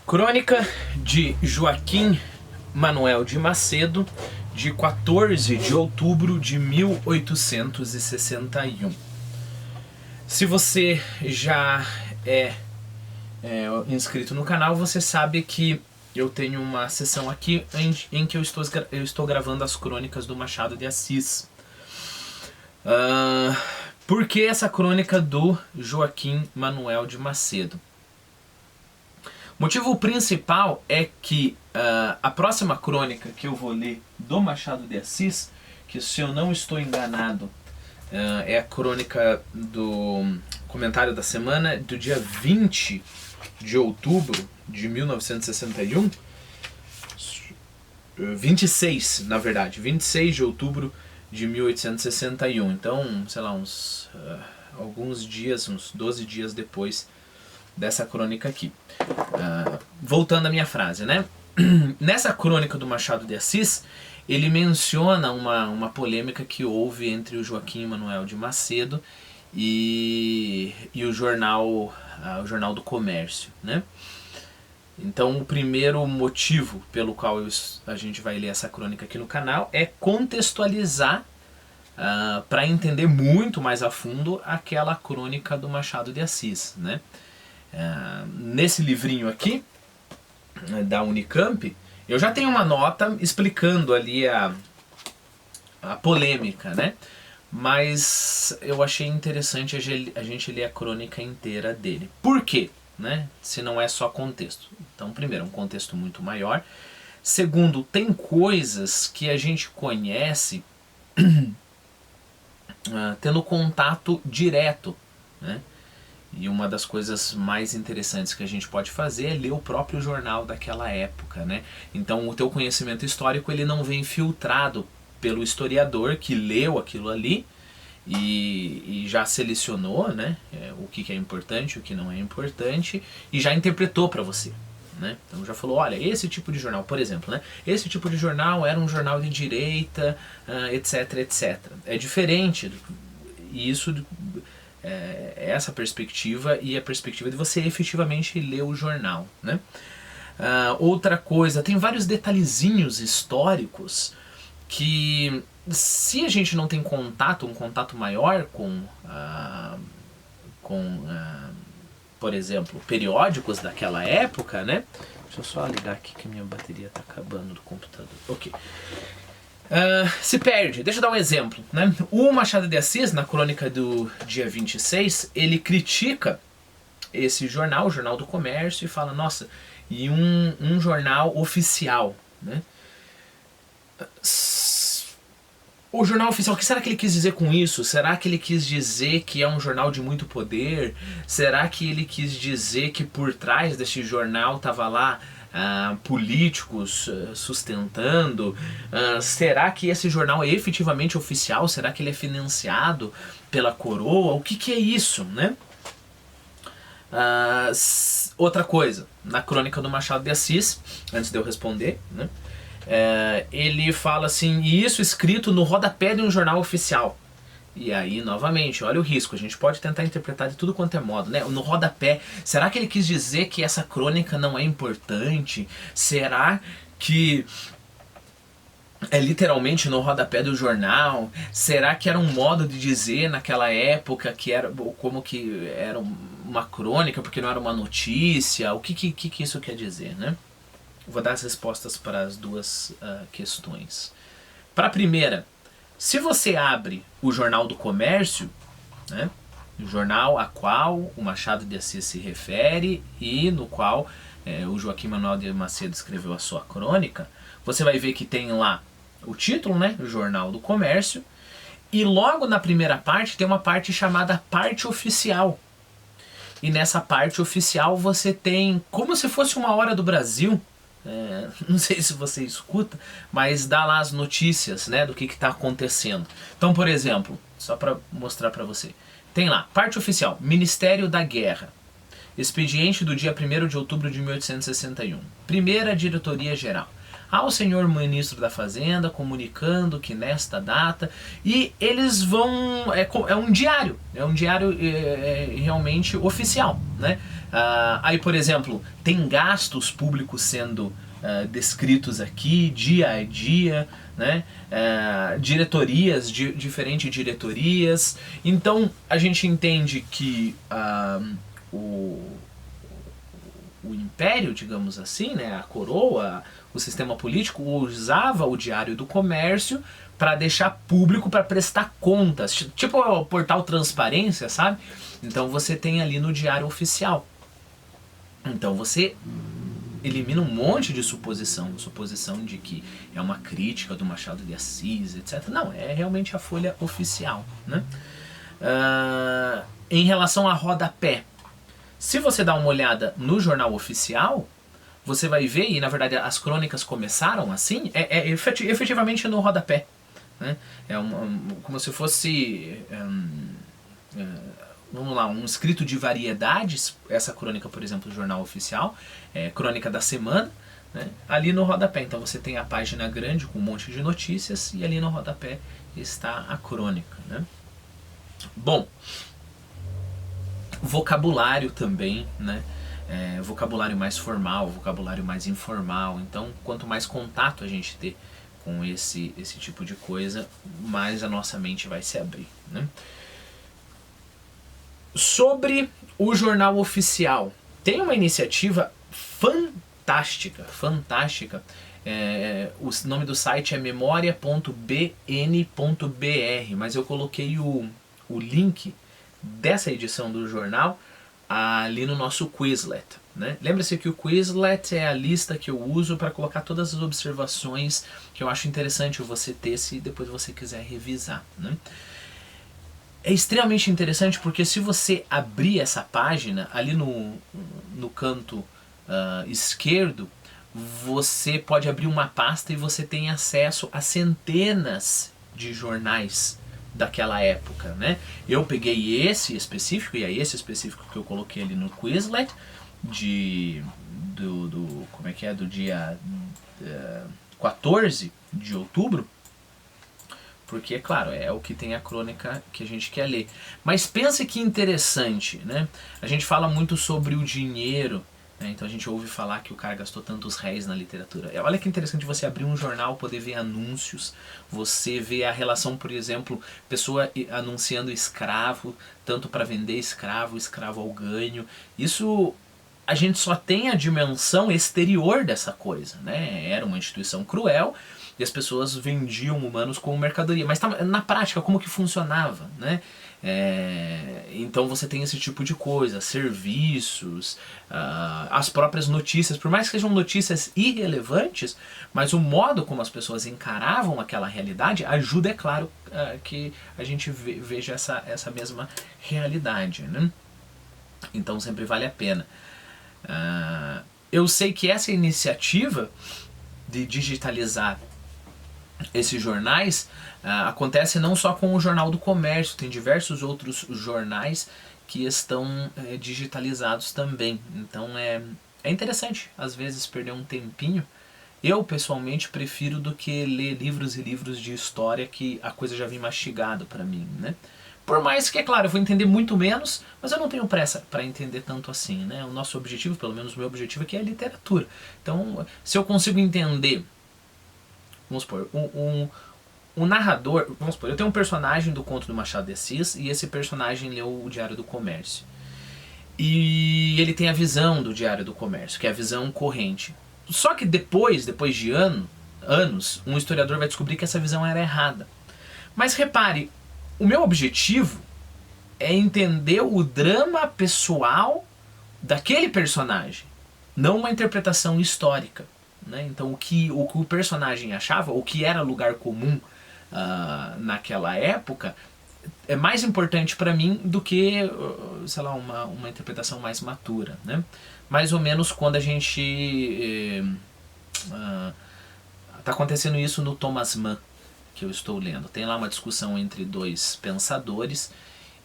Crônica de Joaquim Manuel de Macedo, de 14 de outubro de 1861. Se você já é inscrito no canal, você sabe que eu tenho uma sessão aqui em que eu estou gravando as crônicas do Machado de Assis. Por que essa crônica do Joaquim Manuel de Macedo? O motivo principal é que a próxima crônica que eu vou ler do Machado de Assis, que se eu não estou enganado, é a crônica do comentário da semana do dia 20 de outubro de 1961, 26 na verdade, 26 de outubro de 1861, então, sei lá, alguns dias, uns 12 dias depois dessa crônica aqui. Voltando à minha frase, né? Nessa crônica do Machado de Assis, ele menciona uma polêmica que houve entre o Joaquim Manuel de Macedo e o jornal do Comércio, né? Então, o primeiro motivo pelo qual a gente vai ler essa crônica aqui no canal é contextualizar para entender muito mais a fundo aquela crônica do Machado de Assis, né? Nesse livrinho aqui da Unicamp, eu já tenho uma nota explicando ali a polêmica, né? Mas eu achei interessante a gente ler a crônica inteira dele. Por quê? Né? Se não é só contexto. Então, primeiro, um contexto muito maior. Segundo, tem coisas que a gente conhece tendo contato direto, né? E uma das coisas mais interessantes que a gente pode fazer é ler o próprio jornal daquela época, né? Então o teu conhecimento histórico ele não vem filtrado pelo historiador que leu aquilo ali e já selecionou, né? O que é importante, o que não é importante, e já interpretou para você, né? Então já falou, olha, esse tipo de jornal, por exemplo, né? Esse tipo de jornal era um jornal de direita, etc, etc. É diferente, e isso... essa perspectiva e a perspectiva de você efetivamente ler o jornal, né? Outra coisa, tem vários detalhezinhos históricos que, se a gente não tem contato, um contato maior com por exemplo, periódicos daquela época, né? Deixa eu só ligar aqui que a minha bateria está acabando do computador. Ok. Se perde. Deixa eu dar um exemplo, né? O Machado de Assis, na crônica do dia 26, ele critica esse jornal, o Jornal do Comércio, e fala, nossa, e um jornal oficial, né? O jornal oficial, o que será que ele quis dizer com isso? Será que ele quis dizer que é um jornal de muito poder? Será que ele quis dizer que por trás desse jornal estava lá políticos sustentando? Será que esse jornal é efetivamente oficial? Será que ele é financiado pela coroa? O que é isso, né? Outra coisa, na crônica do Machado de Assis, antes de eu responder, né? Ele fala assim, e isso escrito no rodapé de um jornal oficial. E aí, novamente, olha o risco, a gente pode tentar interpretar de tudo quanto é modo, né? No rodapé, será que ele quis dizer que essa crônica não é importante? Será que é literalmente no rodapé do jornal? Será que era um modo de dizer naquela época que era como que era uma crônica porque não era uma notícia? O que isso quer dizer, né? Vou dar as respostas para as duas questões. Para a primeira, se você abre o Jornal do Comércio, né, o jornal a qual o Machado de Assis se refere e no qual o Joaquim Manuel de Macedo escreveu a sua crônica, você vai ver que tem lá o título, né, o Jornal do Comércio, e logo na primeira parte tem uma parte chamada parte oficial. E nessa parte oficial você tem como se fosse uma hora do Brasil. Não sei se você escuta, mas dá lá as notícias, né, do que está acontecendo. Então, por exemplo, só para mostrar para você, tem lá, parte oficial, Ministério da Guerra, expediente do dia 1º de outubro de 1861, Primeira Diretoria Geral, ao senhor ministro da Fazenda, comunicando que nesta data, e eles vão, é um diário realmente oficial, né? Aí, por exemplo, tem gastos públicos sendo descritos aqui, dia a dia, né? Diretorias, diferentes diretorias. Então a gente entende que o império, digamos assim, né, a coroa, o sistema político usava o Diário do Comércio para deixar público, para prestar contas, tipo o portal Transparência, sabe? Então você tem ali no Diário Oficial. Então você elimina um monte de suposição de que é uma crítica do Machado de Assis, etc. Não, é realmente a folha oficial, né? Em relação a rodapé, se você dá uma olhada no jornal oficial, você vai ver, e na verdade as crônicas começaram assim, efetivamente no rodapé, né? Como se fosse vamos lá, um escrito de variedades. Essa crônica, por exemplo, do jornal oficial, crônica da semana, né? Ali no rodapé. Então você tem a página grande com um monte de notícias e ali no rodapé está a crônica, né? Bom, vocabulário também, né? Vocabulário mais formal, vocabulário mais informal. Então, quanto mais contato a gente ter com esse tipo de coisa, mais a nossa mente vai se abrir, né? Sobre o jornal oficial, tem uma iniciativa fantástica. O nome do site é memoria.bn.br, mas eu coloquei o link dessa edição do jornal ali no nosso Quizlet, né? Lembra-se que o Quizlet é a lista que eu uso para colocar todas as observações que eu acho interessante você ter se depois você quiser revisar, né? É extremamente interessante porque se você abrir essa página, ali no canto esquerdo, você pode abrir uma pasta e você tem acesso a centenas de jornais daquela época, né? Eu peguei esse específico, e é esse específico que eu coloquei ali no Quizlet, do dia 14 de outubro, porque, é claro, é o que tem a crônica que a gente quer ler. Mas pense que interessante, né? A gente fala muito sobre o dinheiro, né? Então a gente ouve falar que o cara gastou tantos réis na literatura. Olha que interessante você abrir um jornal, poder ver anúncios, você vê a relação, por exemplo, pessoa anunciando escravo, tanto para vender escravo ao ganho. Isso a gente só tem a dimensão exterior dessa coisa, né? Era uma instituição cruel, e as pessoas vendiam humanos como mercadoria. Mas na prática, como que funcionava, né? Então você tem esse tipo de coisa, serviços, as próprias notícias, por mais que sejam notícias irrelevantes, mas o modo como as pessoas encaravam aquela realidade ajuda, é claro, que a gente veja essa mesma realidade, né? Então sempre vale a pena. Eu sei que essa iniciativa de digitalizar esses jornais acontece não só com o Jornal do Comércio, tem diversos outros jornais que estão digitalizados também. Então é interessante, às vezes, perder um tempinho. Eu, pessoalmente, prefiro do que ler livros e livros de história que a coisa já vem mastigada para mim, né? Por mais que, é claro, eu vou entender muito menos, mas eu não tenho pressa para entender tanto assim, né? O nosso objetivo, pelo menos o meu objetivo aqui, é a literatura. Então, se eu consigo entender, vamos supor, um narrador, vamos supor, eu tenho um personagem do conto do Machado de Assis e esse personagem leu o Diário do Comércio. E ele tem a visão do Diário do Comércio, que é a visão corrente. Só que depois de anos, um historiador vai descobrir que essa visão era errada. Mas repare, o meu objetivo é entender o drama pessoal daquele personagem, não uma interpretação histórica, né? Então o que o personagem achava, o que era lugar comum naquela época, é mais importante para mim do que, sei lá, uma interpretação mais matura, né? Mais ou menos quando a gente tá acontecendo isso no Thomas Mann, que eu estou lendo. Tem lá uma discussão entre dois pensadores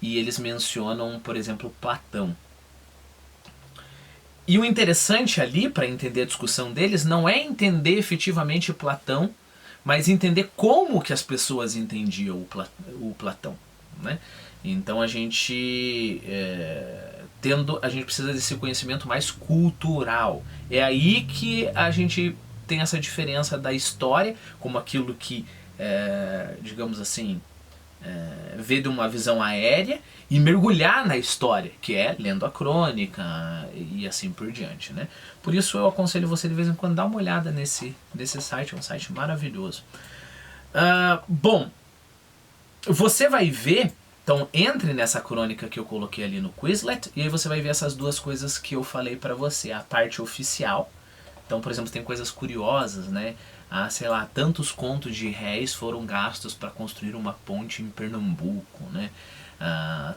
e eles mencionam, por exemplo, Platão. E o interessante ali, para entender a discussão deles, não é entender efetivamente Platão, mas entender como que as pessoas entendiam o Platão, né? Então a gente a gente precisa desse conhecimento mais cultural. É aí que a gente tem essa diferença da história, como aquilo que, digamos assim, ver de uma visão aérea e mergulhar na história, que é lendo a crônica e assim por diante, né? Por isso eu aconselho você de vez em quando dar uma olhada nesse site, é um site maravilhoso. Bom, você vai ver, então entre nessa crônica que eu coloquei ali no Quizlet e aí você vai ver essas duas coisas que eu falei para você, a parte oficial. Então, por exemplo, tem coisas curiosas, né? Sei lá, tantos contos de réis foram gastos para construir uma ponte em Pernambuco, né?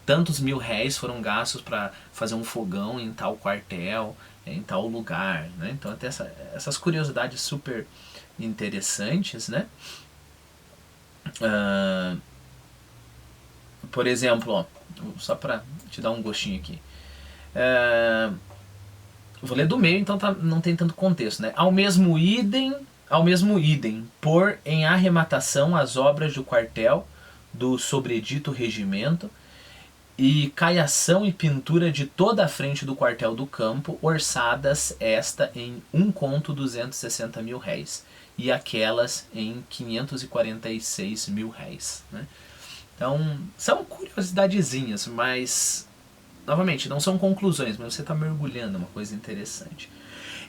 Tantos mil réis foram gastos para fazer um fogão em tal quartel, em tal lugar, né? Então, tem essas curiosidades super interessantes, né? Por exemplo, ó, só para te dar um gostinho aqui. Vou ler do meio, então não tem tanto contexto, né? Ao mesmo idem, pôr em arrematação as obras do quartel do sobredito regimento e caiação e pintura de toda a frente do quartel do campo, orçadas esta em 1,260 mil réis e aquelas em 546 mil réis, né? Então, são curiosidadezinhas, mas novamente, não são conclusões, mas você está mergulhando, é uma coisa interessante.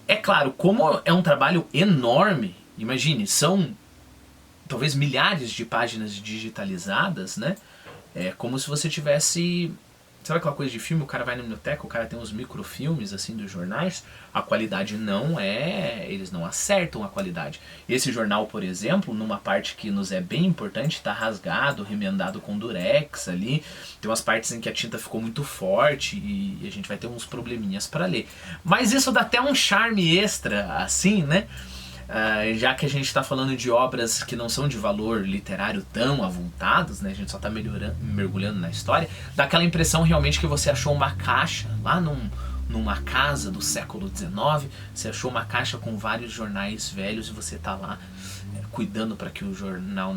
É claro, como é um trabalho enorme, imagine, são talvez milhares de páginas digitalizadas, né? É como se você tivesse... Sabe aquela coisa de filme, o cara vai na biblioteca, o cara tem uns microfilmes assim dos jornais, a qualidade não é... eles não acertam a qualidade. Esse jornal, por exemplo, numa parte que nos é bem importante, está rasgado, remendado com durex ali, tem umas partes em que a tinta ficou muito forte e a gente vai ter uns probleminhas para ler. Mas isso dá até um charme extra, assim, né? Já que a gente está falando de obras que não são de valor literário tão avultados, né? A gente só está mergulhando na história, dá aquela impressão realmente que você achou uma caixa lá numa casa do século XIX, você achou uma caixa com vários jornais velhos e você está lá cuidando para que o jornal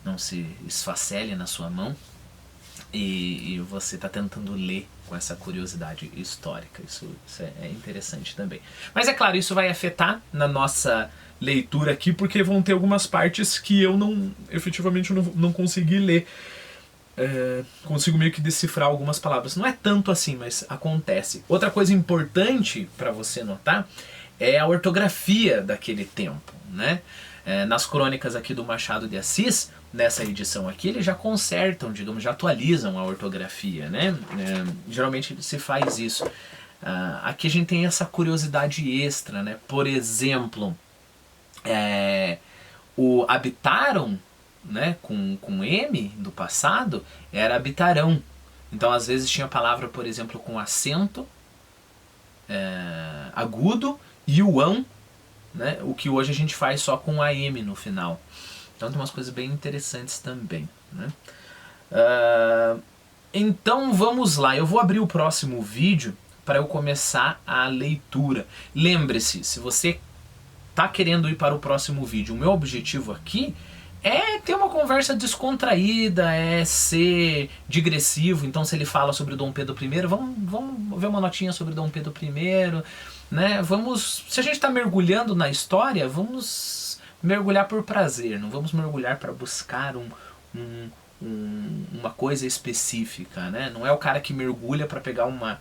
não se esfacele na sua mão e você está tentando ler com essa curiosidade histórica. Isso é interessante também. Mas é claro, isso vai afetar na nossa leitura aqui, porque vão ter algumas partes que eu efetivamente não consegui ler. Consigo meio que decifrar algumas palavras. Não é tanto assim, mas acontece. Outra coisa importante para você notar é a ortografia daquele tempo, né? Nas crônicas aqui do Machado de Assis, nessa edição aqui, eles já consertam, digamos, já atualizam a ortografia, né? Geralmente se faz isso. Aqui a gente tem essa curiosidade extra, né? Por exemplo, o habitaram, né, com M do passado, era habitarão. Então às vezes tinha a palavra, por exemplo, com acento agudo e o ão, né, o que hoje a gente faz só com AM no final. Então tem umas coisas bem interessantes também, né? Então vamos lá, eu vou abrir o próximo vídeo para eu começar a leitura. Lembre-se, se você está querendo ir para o próximo vídeo, o meu objetivo aqui é ter uma conversa descontraída, é ser digressivo. Então se ele fala sobre Dom Pedro I, vamos ver uma notinha sobre Dom Pedro I, né? Se a gente está mergulhando na história, vamos mergulhar por prazer, não vamos mergulhar para buscar uma coisa específica, né? Não é o cara que mergulha para pegar uma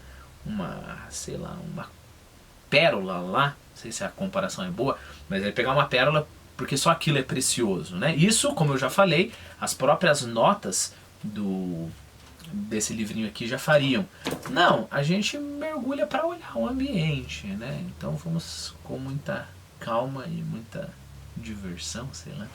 pérola lá, não sei se a comparação é boa, mas ele pegar uma pérola porque só aquilo é precioso, né? Isso, como eu já falei, as próprias notas desse livrinho aqui já fariam. Não, a gente mergulha para olhar o ambiente, né? Então vamos com muita calma e muita diversão, sei lá.